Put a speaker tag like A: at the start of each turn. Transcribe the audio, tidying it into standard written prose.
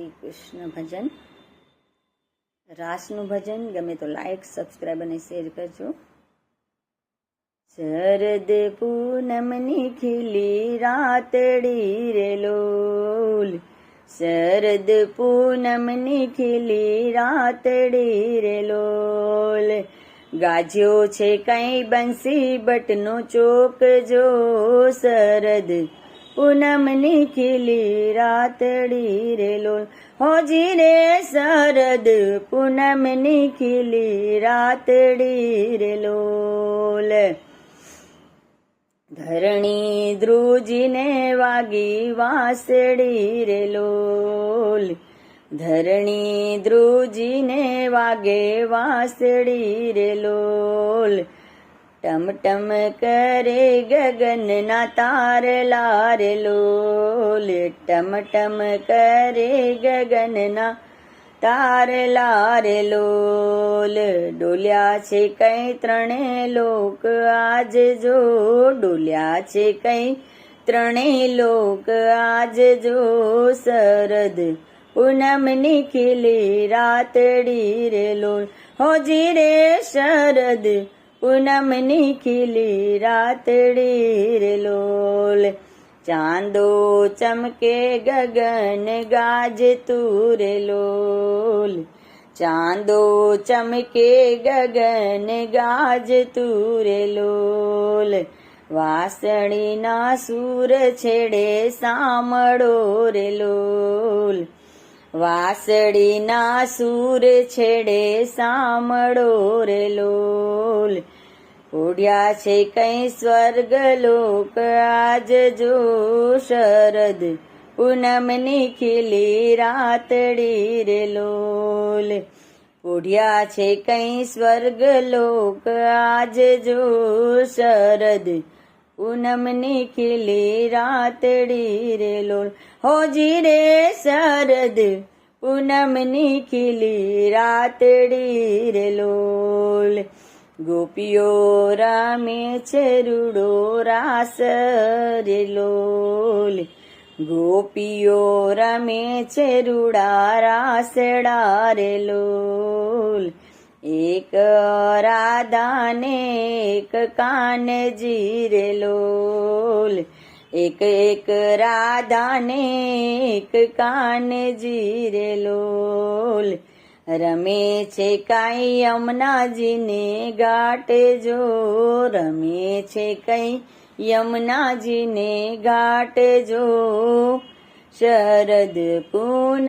A: શ્રી કૃષ્ણ ભજન. રાસનું ભજન ગમે તો like, subscribe અને શેર કરજો. શરદ પૂનમની ખીલી રાતડી રે લોલ, શરદ પૂનમની ખીલી રાતડી રે લોલ. ગાજ્યો છે કઈ બંસી બટનો ચોક જો, શરદ પૂનમની ખીલી રાતડી રે લોલ. હોજી રે શરદ પૂનમની ખીલી રાતડી રે લોલ. ધરણી ધ્રુજીને વાગી વાસડી રે લોલ, ધરણી ધ્રુજીને વાગે વાસડી રે લોલ. ટમટમ કરે ગગનના તારલા રે લોલ, ટમટમ કરે ગગનના તારલા રે લોલ. ડોલ્યા છે કઈ ત્રણે લોક આજ જો, ડોલ્યા છે કઈ ત્રણે લોક આજ જો. શરદ પૂનમની ખીલી રાતડી રે લોલ. હોજી રે શરદ પૂનમની ખીલી રાતડી રે લોલ. ચાંદો ચમકે ગગન ગાજતું રે લોલ, ચાંદો ચમકે ગગન ગાજતું રે લોલ. વાસળીના સૂર છેડે સાંભળો રે લોલ, વાસળીના સૂર છેડે સાંભળો રે લોલ. ઉડ્યા છે કઈ સ્વર્ગ લોક આજ જો, શરદ પૂનમની ખીલી રાતડી રે લોલ. ઉડ્યા છે કઈ સ્વર્ગ લોક આજ જો, શરદ પૂનમની ખીલી રાતડી રે લોલ. હોજી રે શરદ પૂનમની ખીલી રાતડી રે લોલ. ગોપીઓ રમે છે રૂડો રાસ રે લોલ, ગોપીઓ રમે છે રૂડા રાસડા રે લોલ. એક રાધાને એક કાનજી રે લોલ, એક એક રાધાને એક કાનજી રે લોલ. રમે છે કઈ યમુનાજીને ઘાટે જો, રમે છે કઈ યમુનાજીને ઘાટે જો. શરદ પૂનમ